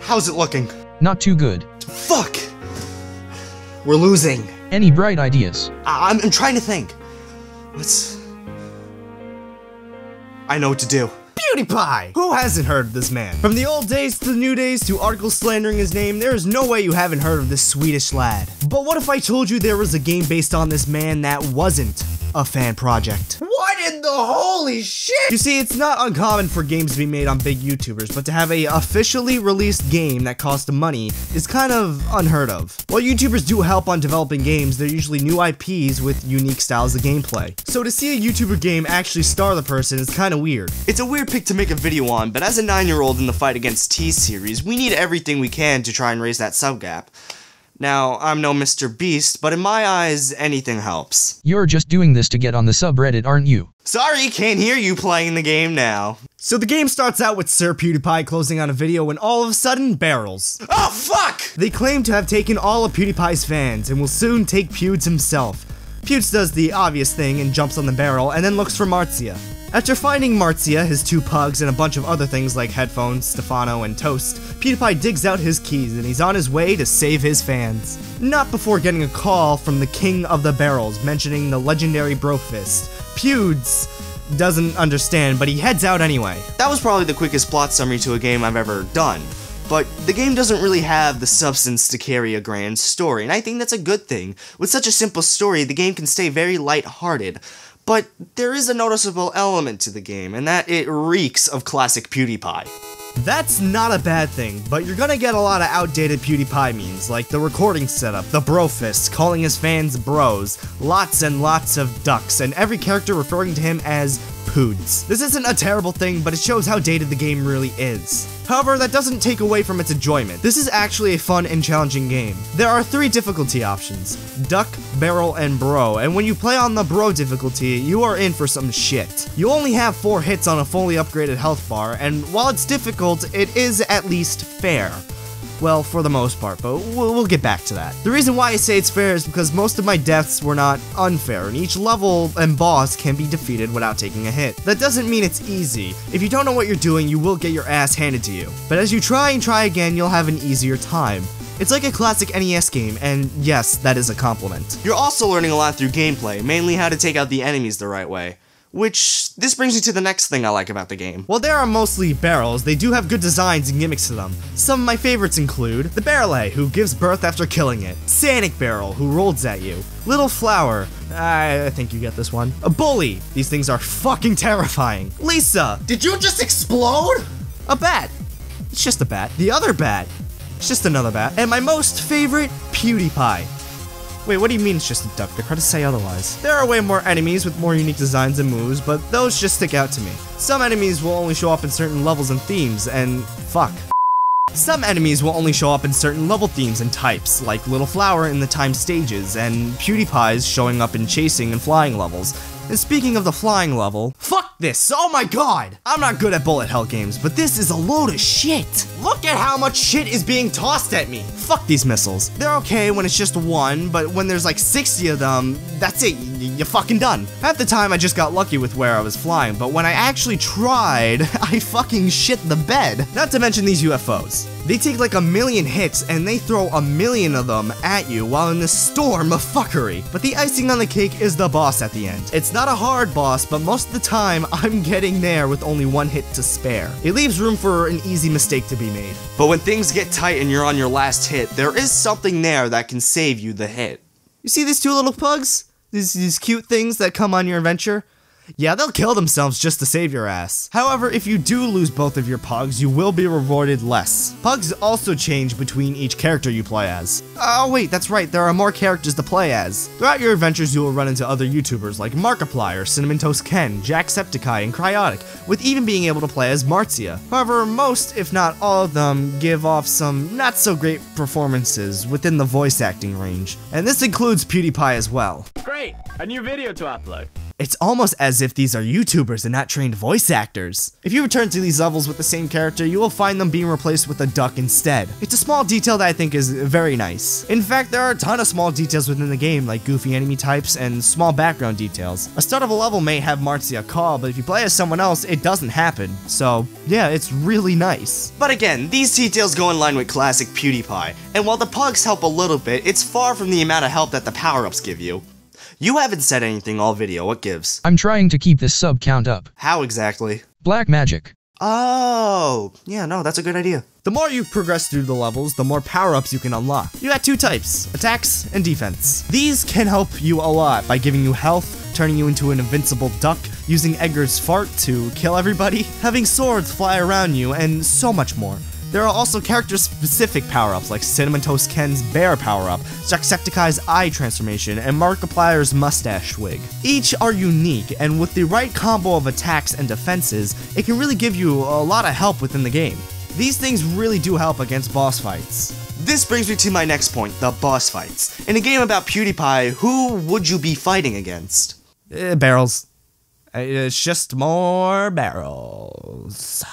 How's it looking? Not too good. Fuck! We're losing. Any bright ideas? I'm trying to think. I know what to do. Pewdiepie! Who hasn't heard of this man? From the old days to the new days to articles slandering his name, there is no way you haven't heard of this Swedish lad. But what if I told you there was a game based on this man that wasn't a fan project? What in the holy shit? You see, it's not uncommon for games to be made on big YouTubers, but to have a officially released game that costs money is kind of unheard of. While YouTubers do help on developing games, they're usually new IPs with unique styles of gameplay. So to see a YouTuber game actually star the person is kind of weird. It's a weird pick to make a video on, but as a 9-year-old in the fight against T-Series, we need everything we can to try and raise that sub gap. Now, I'm no Mr. Beast, but in my eyes, anything helps. You're just doing this to get on the subreddit, aren't you? Sorry, can't hear you playing the game now. So the game starts out with Sir Pewdiepie closing on a video when all of a sudden, barrels. Oh, fuck! They claim to have taken all of PewDiePie's fans and will soon take Pewds himself. Pewds does the obvious thing and jumps on the barrel and then looks for Marzia. After finding Marzia, his 2 pugs, and a bunch of other things like headphones, Stefano, and toast, Pewdiepie digs out his keys and he's on his way to save his fans. Not before getting a call from the king of the barrels mentioning the legendary Brofist. Pewds doesn't understand, but he heads out anyway. That was probably the quickest plot summary to a game I've ever done. But the game doesn't really have the substance to carry a grand story, and I think that's a good thing. With such a simple story, the game can stay very lighthearted. But there is a noticeable element to the game, and that it reeks of classic PewDiePie. That's not a bad thing, but you're gonna get a lot of outdated PewDiePie memes, like the recording setup, the brofist, calling his fans bros, lots and lots of ducks, and every character referring to him as Poods. This isn't a terrible thing, but it shows how dated the game really is. However, that doesn't take away from its enjoyment. This is actually a fun and challenging game. There are 3 difficulty options: duck, barrel, and bro, and when you play on the bro difficulty, you are in for some shit. You only have 4 hits on a fully upgraded health bar, and while it's difficult, it is at least fair. Well, for the most part, but we'll get back to that. The reason why I say it's fair is because most of my deaths were not unfair, and each level and boss can be defeated without taking a hit. That doesn't mean it's easy. If you don't know what you're doing, you will get your ass handed to you. But as you try and try again, you'll have an easier time. It's like a classic NES game, and yes, that is a compliment. You're also learning a lot through gameplay, mainly how to take out the enemies the right way. Which, this brings me to the next thing I like about the game. While there are mostly barrels, they do have good designs and gimmicks to them. Some of my favorites include the Barrel-A, who gives birth after killing it, Sanic Barrel, who rolls at you, Little Flower, I think you get this one, a Bully, these things are fucking terrifying, Lisa, did you just explode? A bat, it's just a bat, the other bat, it's just another bat, and my most favorite, Pewdiepie. Wait, what do you mean it's just a duck? They're trying to say otherwise. There are way more enemies with more unique designs and moves, but those just stick out to me. Some enemies will only show up in certain levels and themes, and fuck. Some enemies will only show up in certain level themes and types, like Little Flower in the timed stages, and PewDiePie's showing up in chasing and flying levels. And speaking of the flying level, fuck this, oh my god! I'm not good at bullet hell games, but this is a load of shit! Look at how much shit is being tossed at me! Fuck these missiles. They're okay when it's just 1, but when there's like 60 of them, that's it, you're fucking done. Half the time I just got lucky with where I was flying, but when I actually tried, I fucking shit the bed. Not to mention these UFOs. They take like 1,000,000 hits and they throw 1,000,000 of them at you while in this storm of fuckery. But the icing on the cake is the boss at the end. It's not a hard boss, but most of the time I'm getting there with only 1 hit to spare. It leaves room for an easy mistake to be made. But when things get tight and you're on your last hit, there is something there that can save you the hit. You see these 2 little pugs? These cute things that come on your adventure? Yeah, they'll kill themselves just to save your ass. However, if you do lose both of your pugs, you will be rewarded less. Pugs also change between each character you play as. Oh wait, that's right, there are more characters to play as. Throughout your adventures, you will run into other YouTubers like Markiplier, Cinnamon Toast Ken, Jacksepticeye, and Cryotic, with even being able to play as Marzia. However, most, if not all of them, give off some not so great performances within the voice acting range. And this includes PewDiePie as well. Great! A new video to upload. It's almost as if these are YouTubers and not trained voice actors. If you return to these levels with the same character, you will find them being replaced with a duck instead. It's a small detail that I think is very nice. In fact, there are a ton of small details within the game, like goofy enemy types and small background details. A start of a level may have Marcia call, but if you play as someone else, it doesn't happen. So yeah, it's really nice. But again, these details go in line with classic Pewdiepie, and while the pugs help a little bit, it's far from the amount of help that the power-ups give you. You haven't said anything all video, what gives? I'm trying to keep this sub count up. How exactly? Black magic. Oh, yeah, no, that's a good idea. The more you progress through the levels, the more power-ups you can unlock. You got two types, attacks and defense. These can help you a lot by giving you health, turning you into an invincible duck, using Edgar's fart to kill everybody, having swords fly around you, and so much more. There are also character-specific power-ups like Cinnamon Toast Ken's bear power-up, Jacksepticeye's eye transformation, and Markiplier's mustache wig. Each are unique, and with the right combo of attacks and defenses, it can really give you a lot of help within the game. These things really do help against boss fights. This brings me to my next point, the boss fights. In a game about Pewdiepie, who would you be fighting against? Barrels. It's just more barrels.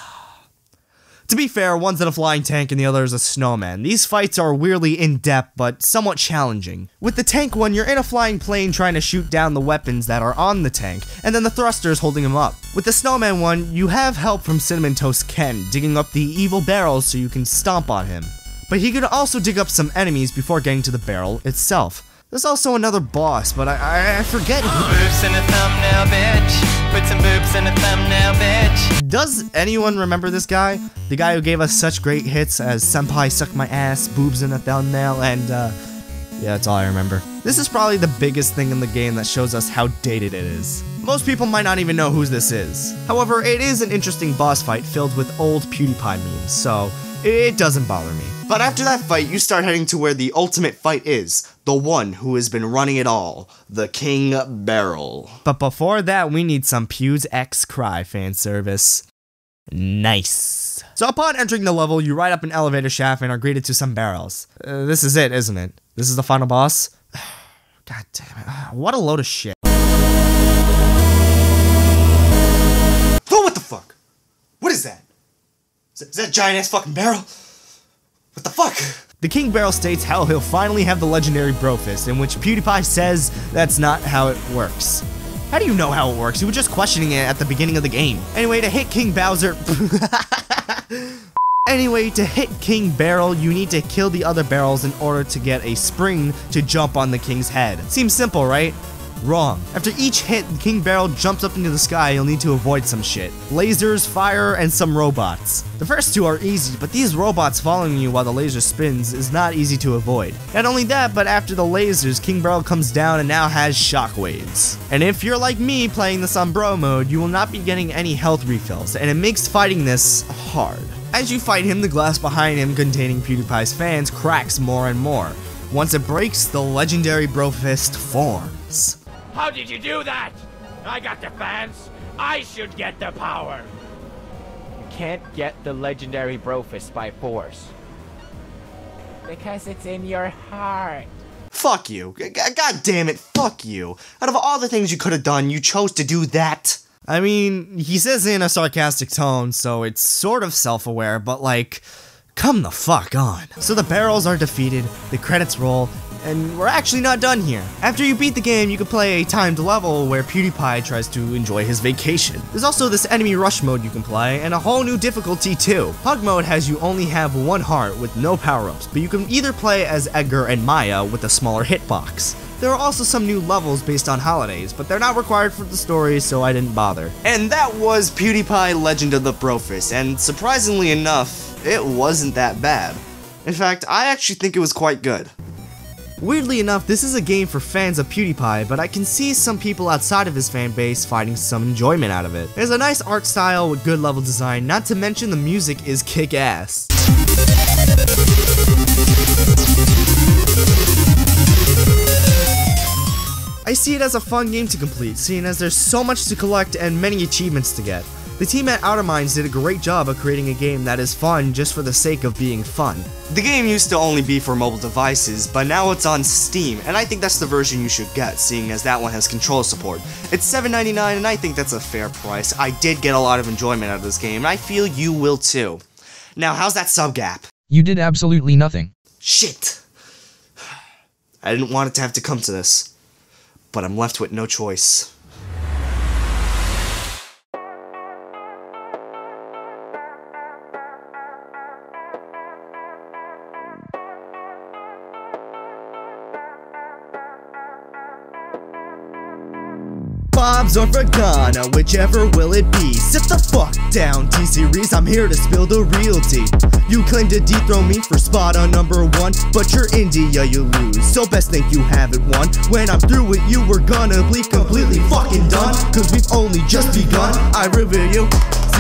To be fair, one's in a flying tank and the other is a snowman. These fights are weirdly in-depth, but somewhat challenging. With the tank one, you're in a flying plane trying to shoot down the weapons that are on the tank, and then the thruster is holding him up. With the snowman one, you have help from Cinnamon Toast Ken, digging up the evil barrels so you can stomp on him. But he could also dig up some enemies before getting to the barrel itself. There's also another boss, but I forget who. Boobs in a thumbnail, bitch. Put some boobs in a thumbnail, bitch. Does anyone remember this guy? The guy who gave us such great hits as Senpai Suck My Ass, Boobs in a Thumbnail, and yeah, that's all I remember. This is probably the biggest thing in the game that shows us how dated it is. Most people might not even know who this is. However, it is an interesting boss fight filled with old Pewdiepie memes, so it doesn't bother me. But after that fight, you start heading to where the ultimate fight is. The one who has been running it all. The King Barrel. But before that, we need some Pew's X Cry fan service. Nice. So upon entering the level, you ride up an elevator shaft and are greeted to some barrels. This is it, isn't it? This is the final boss? God damn it. What a load of shit. Oh, what the fuck? What is that? Is that a giant-ass fucking barrel? What the fuck? The King Barrel states how he'll finally have the legendary Brofist, in which Pewdiepie says that's not how it works. How do you know how it works? You were just questioning it at the beginning of the game. Anyway, to hit King Bowser... Anyway, to hit King Barrel, you need to kill the other barrels in order to get a spring to jump on the King's head. Seems simple, right? Wrong. After each hit, the King Barrel jumps up into the sky, you'll need to avoid some shit. Lasers, fire, and some robots. The first two are easy, but these robots following you while the laser spins is not easy to avoid. Not only that, but after the lasers, King Barrel comes down and now has shockwaves. And if you're like me playing this on bro mode, you will not be getting any health refills, and it makes fighting this hard. As you fight him, the glass behind him containing Pewdiepie's fans cracks more and more. Once it breaks, the legendary Brofist forms. How did you do that? I got the fans. I should get the power. You can't get the legendary Brofist by force. Because it's in your heart. Fuck you. God damn it, fuck you. Out of all the things you could have done, you chose to do that. I mean, he says it in a sarcastic tone, so it's sort of self-aware, but like, come the fuck on. So the barrels are defeated, the credits roll, and we're actually not done here. After you beat the game, you can play a timed level where Pewdiepie tries to enjoy his vacation. There's also this enemy rush mode you can play, and a whole new difficulty too. Pug mode has you only have one heart with no power-ups, but you can either play as Edgar and Maya with a smaller hitbox. There are also some new levels based on holidays, but they're not required for the story, so I didn't bother. And that was Pewdiepie Legend of the Brofist, and surprisingly enough, it wasn't that bad. In fact, I actually think it was quite good. Weirdly enough, this is a game for fans of Pewdiepie, but I can see some people outside of his fan base finding some enjoyment out of it. There's a nice art style with good level design, not to mention the music is kick-ass. I see it as a fun game to complete, seeing as there's so much to collect and many achievements to get. The team at Outer Minds did a great job of creating a game that is fun just for the sake of being fun. The game used to only be for mobile devices, but now it's on Steam, and I think that's the version you should get, seeing as that one has control support. It's $7.99, and I think that's a fair price. I did get a lot of enjoyment out of this game, and I feel you will too. Now, how's that sub gap? You did absolutely nothing. Shit! I didn't want it to have to come to this, but I'm left with no choice. Bob's or Ghana, whichever will it be. Sit the fuck down, T-Series, I'm here to spill the real tea. You claim to dethrone me for spot on number 1, but you're India, you lose, so best think you haven't won. When I'm through with you, we're gonna be completely fucking done, cause we've only just begun. I reveal you,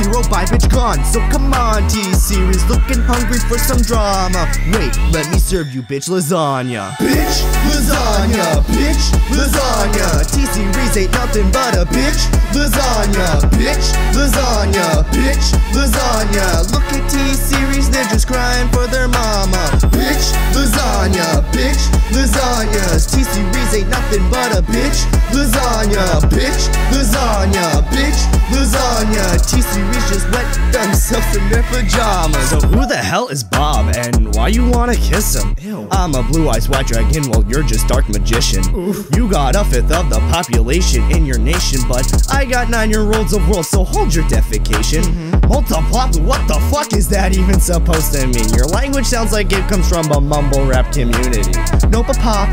0 by bitch gone. So come on, T-Series, looking hungry for some drama. Wait, let me serve you bitch lasagna. Bitch lasagna, bitch lasagna. T-Series ain't nothing but a bitch lasagna. Bitch lasagna, bitch lasagna. Look at T-Series, they're just crying for their mama. Bitch lasagna, bitch lasagnas. T-Series ain't nothing but a bitch lasagna. Bitch lasagna, bitch lasagna. T-Series just wet themselves in their pajamas. So who the hell is Bob, and why you wanna kiss him? Ew. I'm a blue-eyes white dragon, while you're just dark magician. Oof. You got a fifth of the population in your nation, but I got 9-year-olds of world, so hold your defecation. Multiply, what the fuck is that even supposed to mean? Your language sounds like it comes from a mumble rap community. No papa,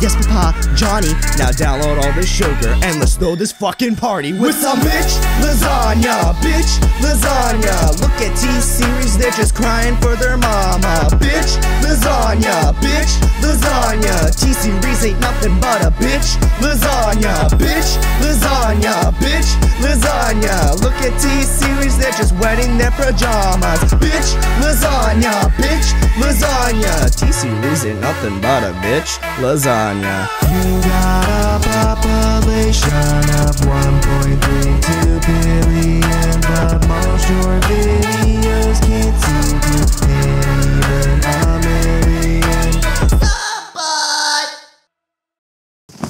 yes papa, Johnny. Now download all this sugar and let's throw this fucking party with some bitch lasagna, bitch lasagna. Look at T-Series, they're just crying for their mama. Bitch lasagna, bitch lasagna. T-Series ain't nothing but a bitch lasagna. Bitch lasagna, bitch lasagna. Look at T-Series, they're just wetting their pajamas. Bitch lasagna, bitch lasagna. T-Series ain't nothing but a bitch lasagna. You got a population of 1.32 billion, but most your videos can't seem to hit even a million.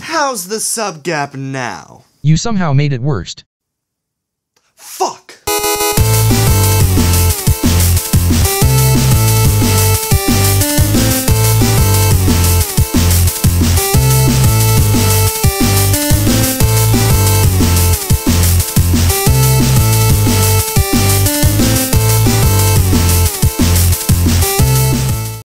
How's the sub gap now? You somehow made it worst. Fuck!